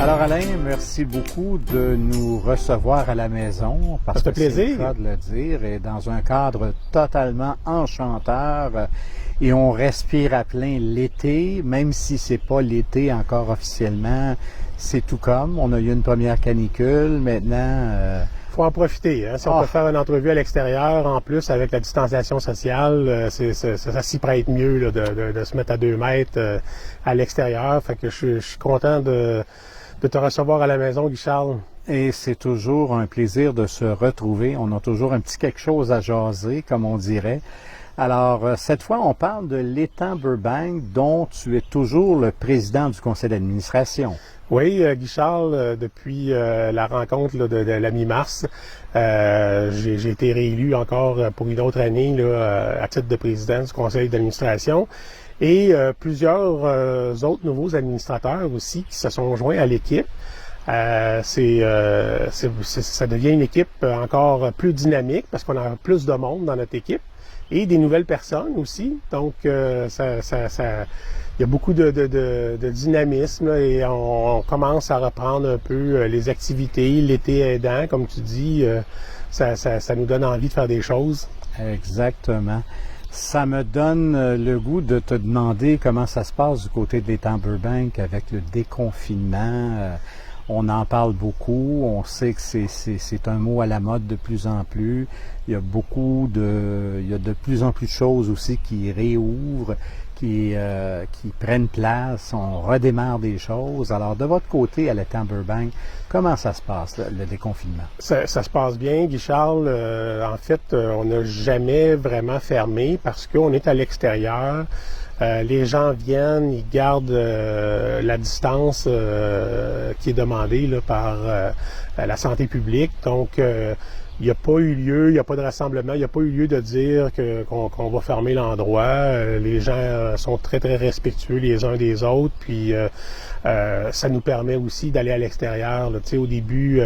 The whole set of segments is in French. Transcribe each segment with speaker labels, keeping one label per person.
Speaker 1: Alors Alain, merci beaucoup de nous recevoir à la maison, parce que c'est le cas de le dire, et dans un cadre totalement enchanteur, et on respire à plein l'été, même si c'est pas l'été encore officiellement, c'est tout comme. On a eu une première canicule, maintenant...
Speaker 2: faut en profiter. Hein? Si on peut faire une entrevue à l'extérieur, en plus, avec la distanciation sociale, ça s'y prête mieux là, de se mettre à 2 mètres à l'extérieur. Fait que je suis content de te recevoir à la maison, Guy Charles.
Speaker 1: Et c'est toujours un plaisir de se retrouver. On a toujours un petit quelque chose à jaser, comme on dirait. Alors, cette fois, on parle de l'étang Burbank, dont tu es toujours le président du conseil d'administration.
Speaker 2: Oui, Guy Charles, depuis la rencontre là, de la mi-mars, j'ai été réélu encore pour une autre année là, à titre de président du conseil d'administration. Et plusieurs autres nouveaux administrateurs aussi qui se sont joints à l'équipe. Ça devient une équipe encore plus dynamique parce qu'on a plus de monde dans notre équipe et des nouvelles personnes aussi. Donc, il y a beaucoup de dynamisme là, et on commence à reprendre un peu les activités, l'été aidant, comme tu dis, ça nous donne envie de faire des choses.
Speaker 1: Exactement. Ça me donne le goût de te demander comment ça se passe du côté de l'étang Burbank avec le déconfinement. On en parle beaucoup, on sait que c'est un mot à la mode de plus en plus. Il y a de plus en plus de choses aussi qui réouvrent, qui prennent place, on redémarre des choses. Alors, de votre côté, à l'étang Burbank, comment ça se passe, le déconfinement?
Speaker 2: Ça se passe bien, Guy Charles. En fait, on n'a jamais vraiment fermé parce qu'on est à l'extérieur. Les gens viennent, ils gardent la distance qui est demandée là, par la santé publique. Donc, il n'y a pas eu lieu, il n'y a pas de rassemblement, il n'y a pas eu lieu de dire qu'on va fermer l'endroit. Les gens sont très, très respectueux les uns des autres. Puis, ça nous permet aussi d'aller à l'extérieur. Tu sais, au début,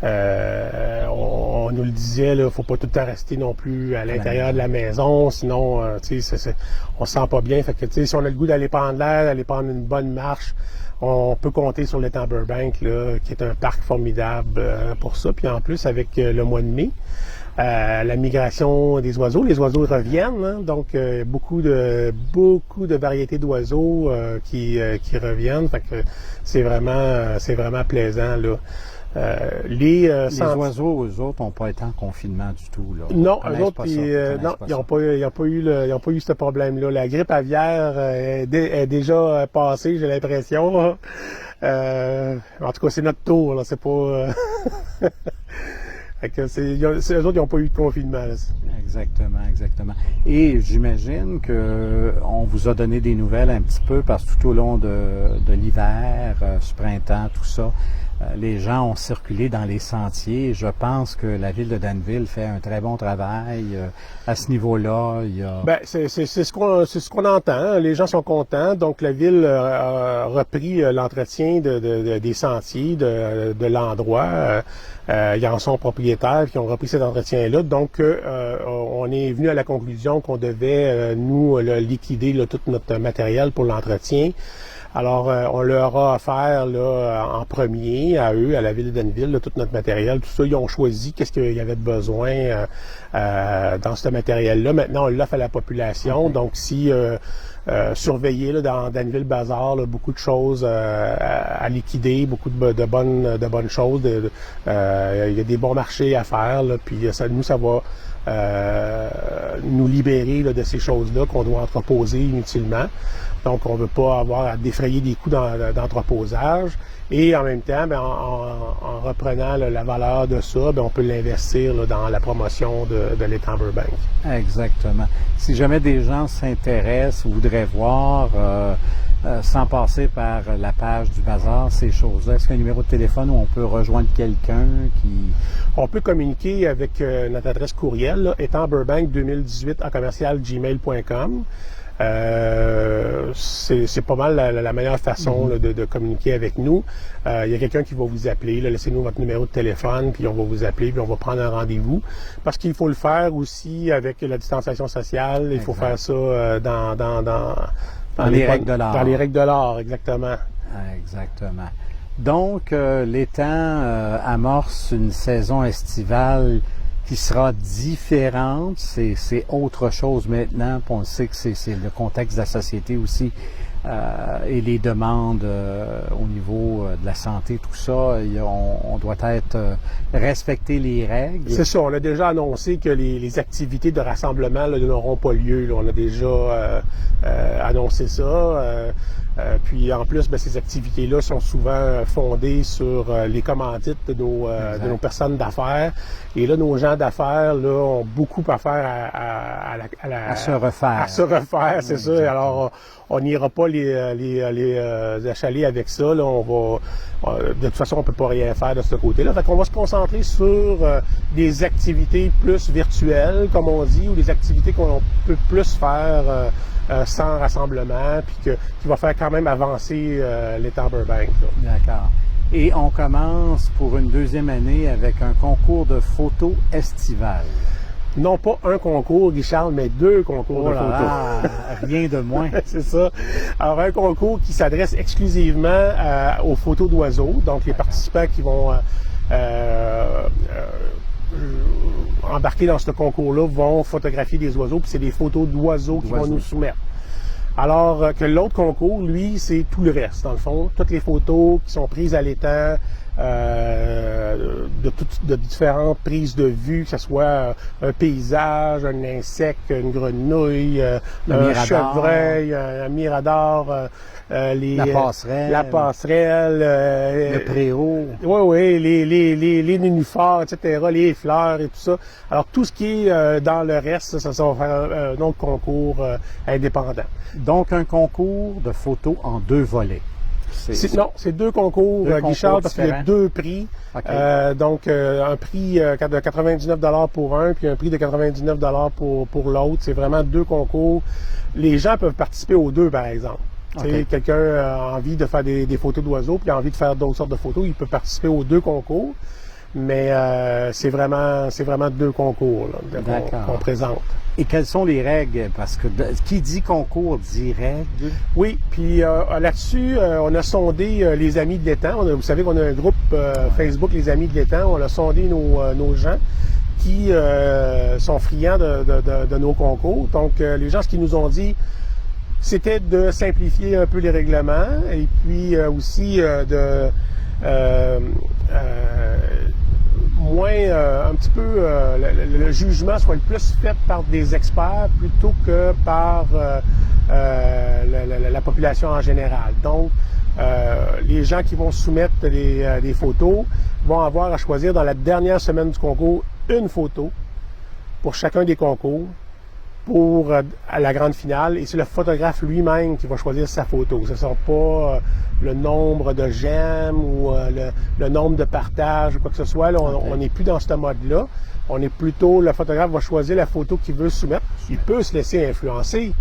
Speaker 2: on nous le disait, il ne faut pas tout le temps rester non plus à l'intérieur de la maison, sinon, tu sais, on se sent pas bien. Fait que, tu sais, si on a le goût d'aller prendre l'air, d'aller prendre une bonne marche, on peut compter sur l'étang Burbank, là, qui est un parc formidable pour ça. Puis en plus, avec le mois de mai, la migration des oiseaux, les oiseaux reviennent, hein, donc beaucoup de variétés d'oiseaux qui reviennent. Fait que c'est vraiment plaisant là.
Speaker 1: Les oiseaux, eux autres, n'ont pas été en confinement du tout, là.
Speaker 2: Non, eux autres, ils n'ont pas eu ce problème-là. La grippe aviaire est déjà passée, j'ai l'impression. En tout cas, c'est notre tour, là. C'est pas. Fait que eux autres, ils n'ont pas eu de confinement, là.
Speaker 1: Exactement. Et j'imagine que on vous a donné des nouvelles un petit peu parce que tout au long de l'hiver, ce printemps, tout ça, les gens ont circulé dans les sentiers. Je pense que la ville de Danville fait un très bon travail à ce niveau-là.
Speaker 2: Ben, c'est ce qu'on entend. Les gens sont contents. Donc, la ville a repris l'entretien des sentiers, de l'endroit. Ils en sont propriétaires qui ont repris cet entretien-là. Donc, on est venu à la conclusion qu'on devait, nous, liquider là, tout notre matériel pour l'entretien. Alors, on leur a offert là, en premier à eux, à la ville de Danville, là, tout notre matériel. Tout ça, ils ont choisi qu'est-ce qu'il y avait de besoin dans ce matériel-là. Maintenant, on l'offre à la population. Donc, si surveiller là, dans Danville Bazar, là, beaucoup de choses à liquider, beaucoup de bonnes choses. Il y a des bons marchés à faire. Là, puis ça va nous libérer là, de ces choses-là qu'on doit entreposer inutilement. Donc, on ne veut pas avoir à défrayer des coûts d'entreposage. Et en même temps, ben, en reprenant là, la valeur de ça, ben, on peut l'investir là, dans la promotion de l'étang Burbank.
Speaker 1: Exactement. Si jamais des gens s'intéressent ou voudraient voir, sans passer par la page du bazar, ces choses-là, est-ce qu'il y a un numéro de téléphone où on peut rejoindre quelqu'un qui...
Speaker 2: On peut communiquer avec notre adresse courriel, étangburbank2018@gmail.com. C'est pas mal la meilleure façon là, de communiquer avec nous. Il y a quelqu'un qui va vous appeler, là, laissez-nous votre numéro de téléphone, puis on va vous appeler, puis on va prendre un rendez-vous. Parce qu'il faut le faire aussi avec la distanciation sociale. Il faut faire ça dans
Speaker 1: les règles de l'art.
Speaker 2: Dans les règles de l'art, exactement.
Speaker 1: Exactement. Donc, l'étang amorce une saison estivale qui sera différente. C'est autre chose maintenant. Puis on sait que c'est le contexte de la société aussi et les demandes au niveau de la santé, tout ça. On doit respecter les règles.
Speaker 2: C'est ça. On a déjà annoncé que les activités de rassemblement là, n'auront pas lieu. Là. On a déjà annoncé ça. Puis en plus, ces activités-là sont souvent fondées sur les commandites de nos personnes d'affaires. Et là, nos gens d'affaires là ont beaucoup à faire
Speaker 1: à se refaire.
Speaker 2: À se refaire, c'est ça. Alors, on n'ira pas les achaler avec ça. Là, de toute façon, on peut pas rien faire de ce côté-là. Fait qu'on va se concentrer sur des activités plus virtuelles, comme on dit, ou des activités qu'on peut plus faire sans rassemblement, puis qui va faire quand même avancer l'étang Burbank.
Speaker 1: D'accord. Et on commence pour une deuxième année avec un concours de photos estivales.
Speaker 2: Non pas un concours, Richard, mais 2 concours de photos.
Speaker 1: Rien de moins.
Speaker 2: C'est ça. Alors, un concours qui s'adresse exclusivement aux photos d'oiseaux. Donc, les participants qui vont embarquer dans ce concours-là vont photographier des oiseaux, puis c'est des photos d'oiseaux qui vont nous soumettre. Alors que l'autre concours, lui, c'est tout le reste, dans le fond. Toutes les photos qui sont prises à l'étang, de différentes prises de vue, que ce soit un paysage, un insecte, une grenouille, un chevreuil, un mirador,
Speaker 1: la passerelle, le préau.
Speaker 2: Oui, les nénuphars, etc., les fleurs et tout ça. Alors, tout ce qui est dans le reste, ça va faire un autre concours indépendant.
Speaker 1: Donc, un concours de photos en 2 volets.
Speaker 2: Non, c'est 2 concours, Guichard, parce qu'il y a 2 prix. Okay. Donc, un prix de 99 $ pour un, puis un prix de 99 $ pour l'autre. C'est vraiment 2 concours. Les gens peuvent participer aux 2, par exemple. Okay. Quelqu'un a envie de faire des photos d'oiseaux, puis a envie de faire d'autres sortes de photos, il peut participer aux 2 concours. Mais c'est vraiment 2 concours qu'on présente.
Speaker 1: Et quelles sont les règles? Parce que qui dit concours dit règles.
Speaker 2: Oui, puis là-dessus, on a sondé les Amis de l'étang. Vous savez qu'on a un groupe Facebook, les Amis de l'étang. On a sondé nos gens qui sont friands de nos concours. Donc, les gens, ce qu'ils nous ont dit, c'était de simplifier un peu les règlements et puis aussi un petit peu le jugement soit le plus fait par des experts plutôt que par la population en général. Donc, les gens qui vont soumettre des photos vont avoir à choisir dans la dernière semaine du concours une photo pour chacun des concours pour la grande finale, et c'est le photographe lui-même qui va choisir sa photo. Ce ne sera pas le nombre de j'aime ou le nombre de partages ou quoi que ce soit. Là, on n'est plus dans ce mode-là. On est plutôt, le photographe va choisir la photo qu'il veut soumettre. Il peut se laisser influencer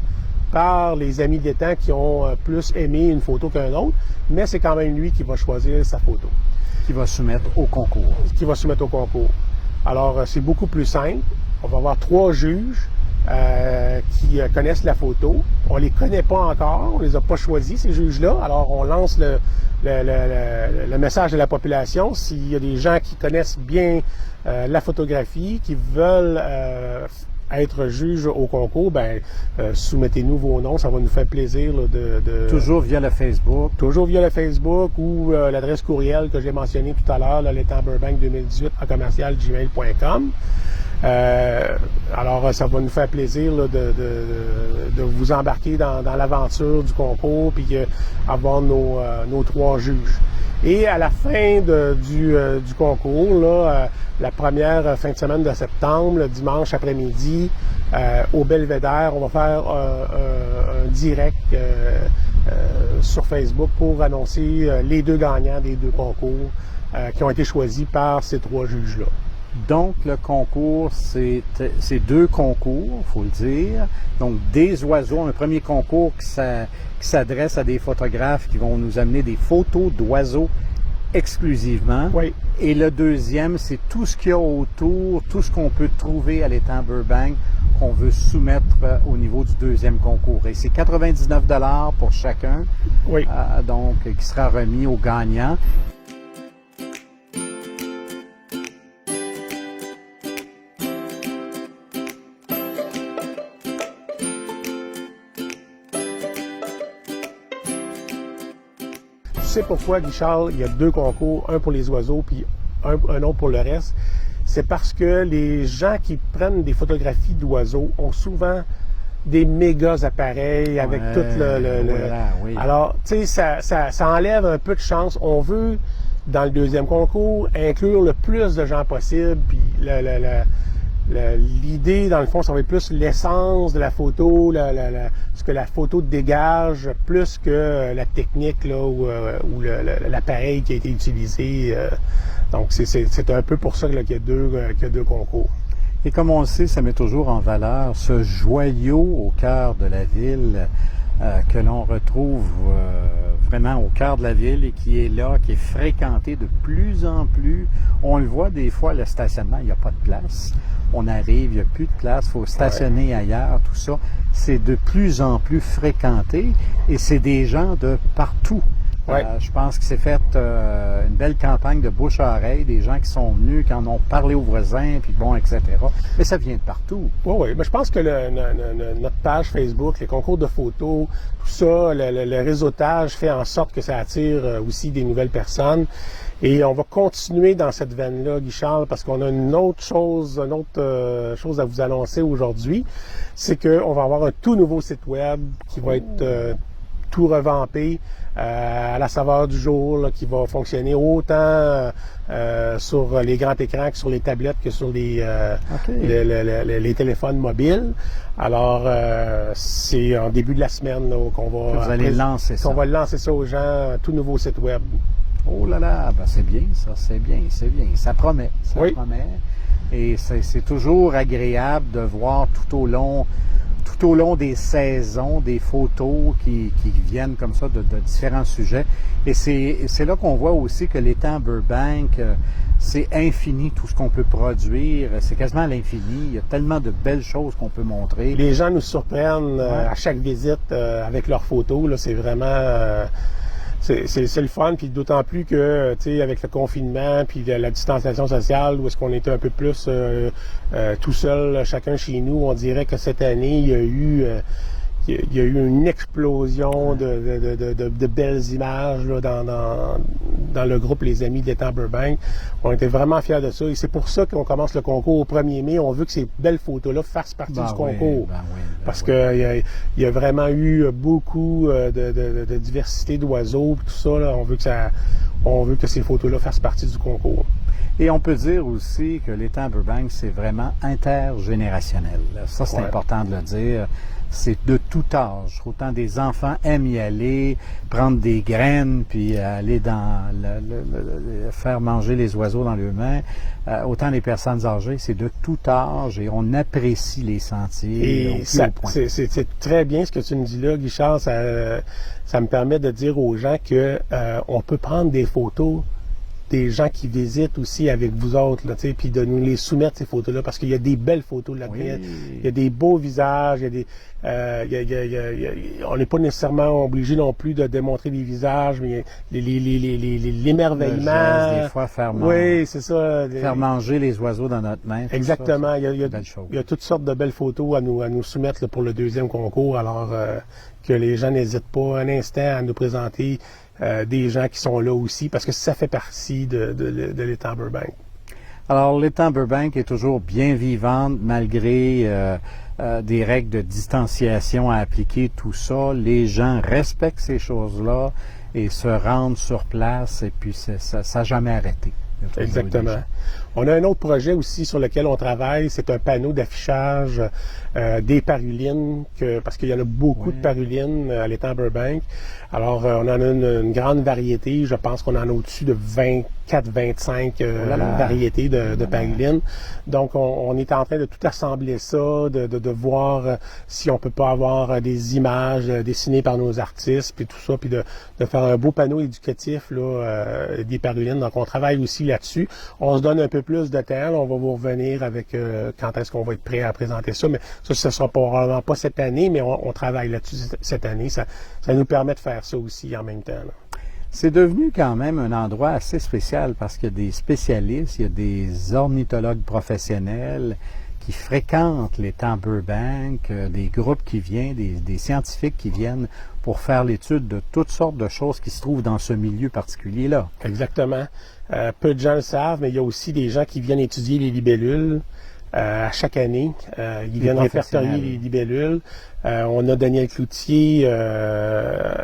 Speaker 2: par les amis de l'étang qui ont plus aimé une photo qu'un autre, mais c'est quand même lui qui va choisir sa photo.
Speaker 1: Qui va soumettre au concours.
Speaker 2: Qui va soumettre au concours. Alors, c'est beaucoup plus simple. On va avoir 3 juges qui connaissent la photo. On les connaît pas encore, on les a pas choisis, ces juges-là. Alors, on lance le message à la population. S'il y a des gens qui connaissent bien la photographie, qui veulent être juges au concours, soumettez-nous vos noms, ça va nous faire plaisir là, de...
Speaker 1: Toujours via le Facebook.
Speaker 2: Toujours via le Facebook ou l'adresse courriel que j'ai mentionnée tout à l'heure, l'étangburbank2018@gmail.com. Alors, ça va nous faire plaisir là, de vous embarquer dans l'aventure du concours puis avoir nos 3 juges. Et à la fin du concours, là, la première fin de semaine de septembre, le dimanche après-midi, au Belvédère, on va faire un direct sur Facebook pour annoncer les 2 gagnants des 2 concours qui ont été choisis par ces 3 juges-là.
Speaker 1: Donc, le concours, c'est 2 concours, il faut le dire. Donc, des oiseaux, un premier concours qui s'adresse à des photographes qui vont nous amener des photos d'oiseaux exclusivement.
Speaker 2: Oui.
Speaker 1: Et le deuxième, c'est tout ce qu'il y a autour, tout ce qu'on peut trouver à l'étang Burbank, qu'on veut soumettre au niveau du deuxième concours. Et c'est 99 $ pour chacun,
Speaker 2: Oui.
Speaker 1: donc qui sera remis aux gagnants.
Speaker 2: Tu sais pourquoi, Guichard, il y a 2 concours, un pour les oiseaux puis un autre pour le reste? C'est parce que les gens qui prennent des photographies d'oiseaux ont souvent des méga appareils avec tout
Speaker 1: Voilà, oui.
Speaker 2: Alors, tu sais, ça enlève un peu de chance. On veut, dans le deuxième concours, inclure le plus de gens possible, puis l'idée, dans le fond, ça va être plus l'essence de la photo, ce que la photo dégage, plus que la technique là, ou l'appareil qui a été utilisé. Donc, c'est un peu pour ça qu'il y a deux concours.
Speaker 1: Et comme on le sait, ça met toujours en valeur ce joyau au cœur de la ville que l'on retrouve vraiment au cœur de la ville et qui est là, qui est fréquenté de plus en plus. On le voit des fois, le stationnement, il n'y a pas de place. On arrive, il n'y a plus de place, il faut stationner ailleurs, tout ça. C'est de plus en plus fréquenté et c'est des gens de partout. Je pense que c'est fait une belle campagne de bouche à oreille, des gens qui sont venus, qui en ont parlé aux voisins, puis bon, etc. Mais ça vient de partout.
Speaker 2: Oui. Mais je pense que notre page Facebook, les concours de photos, tout ça, le réseautage fait en sorte que ça attire aussi des nouvelles personnes. Et on va continuer dans cette veine-là, Guichard, parce qu'on a une autre chose à vous annoncer aujourd'hui. C'est qu'on va avoir un tout nouveau site web qui va être tout revampé à la saveur du jour, là, qui va fonctionner autant sur les grands écrans que sur les tablettes que sur les téléphones mobiles. Alors, c'est en début de la semaine là, qu'on va...
Speaker 1: Vous allez lancer ça.
Speaker 2: On va lancer ça aux gens, un tout nouveau site web.
Speaker 1: Oh là là, ben c'est bien ça, c'est bien. Ça promet, promet. Et c'est toujours agréable de voir tout au long des saisons, des photos qui viennent comme ça de différents sujets. Et c'est là qu'on voit aussi que l'étang Burbank, c'est infini tout ce qu'on peut produire. C'est quasiment à l'infini. Il y a tellement de belles choses qu'on peut montrer.
Speaker 2: Les gens nous surprennent à chaque visite avec leurs photos. Là, c'est vraiment... C'est le fun, puis d'autant plus que, tu sais, avec le confinement, puis la distanciation sociale, où est-ce qu'on était un peu plus tout seul, chacun chez nous, on dirait que cette année, il y a eu une explosion de belles images là, dans le groupe Les Amis d'étang Burbank. On était vraiment fiers de ça, et c'est pour ça qu'on commence le concours au 1er mai. On veut que ces belles photos-là fassent partie du concours. Parce qu'il y a vraiment eu beaucoup de diversité d'oiseaux, tout ça. Là, on veut que ces photos-là fassent partie du concours.
Speaker 1: Et on peut dire aussi que l'étang Burbank, c'est vraiment intergénérationnel. Ça, c'est important de le dire. C'est de tout âge. Autant des enfants aiment y aller, prendre des graines, puis aller faire manger les oiseaux dans leurs mains. Autant les personnes âgées, c'est de tout âge et on apprécie les sentiers.
Speaker 2: Et c'est très bien ce que tu me dis là, Guichard. Ça me permet de dire aux gens que on peut prendre des photos des gens qui visitent aussi avec vous autres, là, puis de nous les soumettre, ces photos-là, parce qu'il y a des belles photos là-dedans. Il y a des beaux visages, il y a des... on n'est pas nécessairement obligé non plus de démontrer des visages, mais l'émerveillement.
Speaker 1: Des fois, faire manger les oiseaux dans notre main.
Speaker 2: Exactement. Ça, il y a toutes sortes de belles photos à nous soumettre là, pour le deuxième concours, alors que les gens n'hésitent pas un instant à nous présenter des gens qui sont là aussi, parce que ça fait partie de l'étang Burbank.
Speaker 1: Alors, l'étang Burbank est toujours bien vivante malgré des règles de distanciation à appliquer, tout ça. Les gens respectent ces choses-là et se rendent sur place, et puis ça n'a jamais arrêté.
Speaker 2: Exactement. On a un autre projet aussi sur lequel on travaille, c'est un panneau d'affichage des parulines, parce qu'il y en a beaucoup de parulines à l'étang Burbank. Alors, on en a une grande variété. Je pense qu'on en a au-dessus de 24-25 variétés de parulines. Donc, on est en train de tout assembler ça, de voir si on peut pas avoir des images dessinées par nos artistes, puis tout ça, puis de faire un beau panneau éducatif là, des parulines. Donc, on travaille aussi là-dessus. On se donne donne un peu plus de temps. Là, on va vous revenir avec quand est-ce qu'on va être prêt à présenter ça. Mais ça ne sera probablement pas cette année, mais on travaille là-dessus cette année. Ça nous permet de faire ça aussi en même temps. Là.
Speaker 1: C'est devenu quand même un endroit assez spécial parce qu'il y a des spécialistes, il y a des ornithologues professionnels qui fréquentent l'étang Burbank, des groupes qui viennent, des scientifiques qui viennent pour faire l'étude de toutes sortes de choses qui se trouvent dans ce milieu particulier-là.
Speaker 2: Exactement. Peu de gens le savent, mais il y a aussi des gens qui viennent étudier les libellules à chaque année. Ils viennent répertorier les libellules. On a Daniel Cloutier,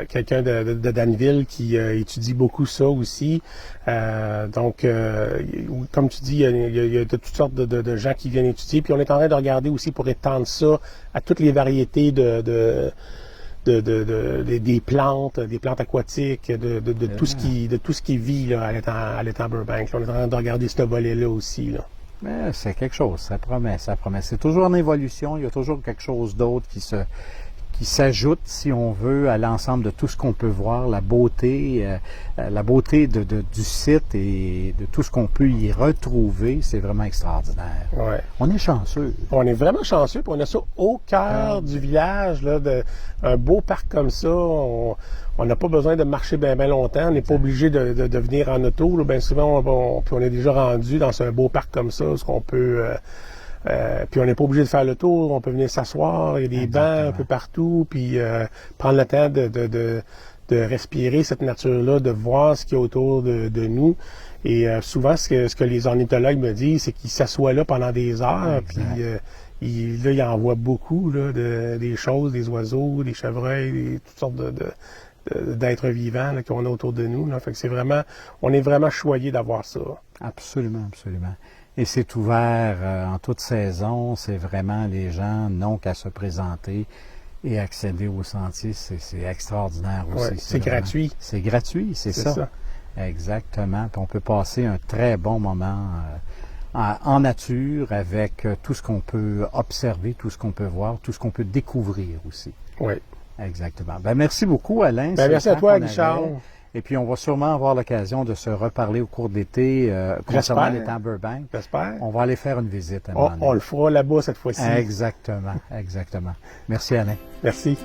Speaker 2: quelqu'un de Danville, qui étudie beaucoup ça aussi. Donc, comme tu dis, il y a de toutes sortes de gens qui viennent étudier. Puis on est en train de regarder aussi pour étendre ça à toutes les variétés des plantes aquatiques, de tout ce qui vit là, à l'étang Burbank. Là, on est en train de regarder ce volet-là aussi. Là.
Speaker 1: Mais c'est quelque chose, ça promet, ça promet. C'est toujours en évolution, il y a toujours quelque chose d'autre qui s'ajoute, si on veut, à l'ensemble de tout ce qu'on peut voir, la beauté du site et de tout ce qu'on peut y retrouver, c'est vraiment extraordinaire.
Speaker 2: Ouais.
Speaker 1: On est chanceux.
Speaker 2: On est vraiment chanceux, puis on a ça au cœur du village, là, un beau parc comme ça. On n'a pas besoin de marcher bien longtemps. On n'est pas obligé de venir en auto. Là. Bien souvent, puis on est déjà rendu dans un beau parc comme ça, ce qu'on peut... puis on n'est pas obligé de faire le tour, on peut venir s'asseoir, il y a des bancs un peu partout, puis prendre le temps de respirer cette nature-là, de voir ce qu'il y a autour de nous. Et souvent, ce que les ornithologues me disent, c'est qu'ils s'assoient là pendant des heures, puis ils en voient beaucoup, là, des choses, des oiseaux, des chevreuils, toutes sortes d'êtres vivants là, qu'on a autour de nous. Là. Fait que on est vraiment choyés d'avoir ça.
Speaker 1: Absolument, absolument. Et c'est ouvert en toute saison. C'est vraiment, les gens n'ont qu'à se présenter et accéder au sentier. C'est extraordinaire aussi.
Speaker 2: Ouais, c'est gratuit.
Speaker 1: C'est gratuit, c'est ça. Exactement. Puis on peut passer un très bon moment en nature avec tout ce qu'on peut observer, tout ce qu'on peut voir, tout ce qu'on peut découvrir aussi.
Speaker 2: Oui.
Speaker 1: Exactement. Ben, merci beaucoup, Alain.
Speaker 2: Merci à toi, Richard.
Speaker 1: Et puis, on va sûrement avoir l'occasion de se reparler au cours de l'été concernant l'étang Burbank.
Speaker 2: J'espère.
Speaker 1: On va aller faire une visite. À un moment donné.
Speaker 2: On le fera là-bas cette fois-ci.
Speaker 1: Exactement, exactement. Merci, Alain.
Speaker 2: Merci.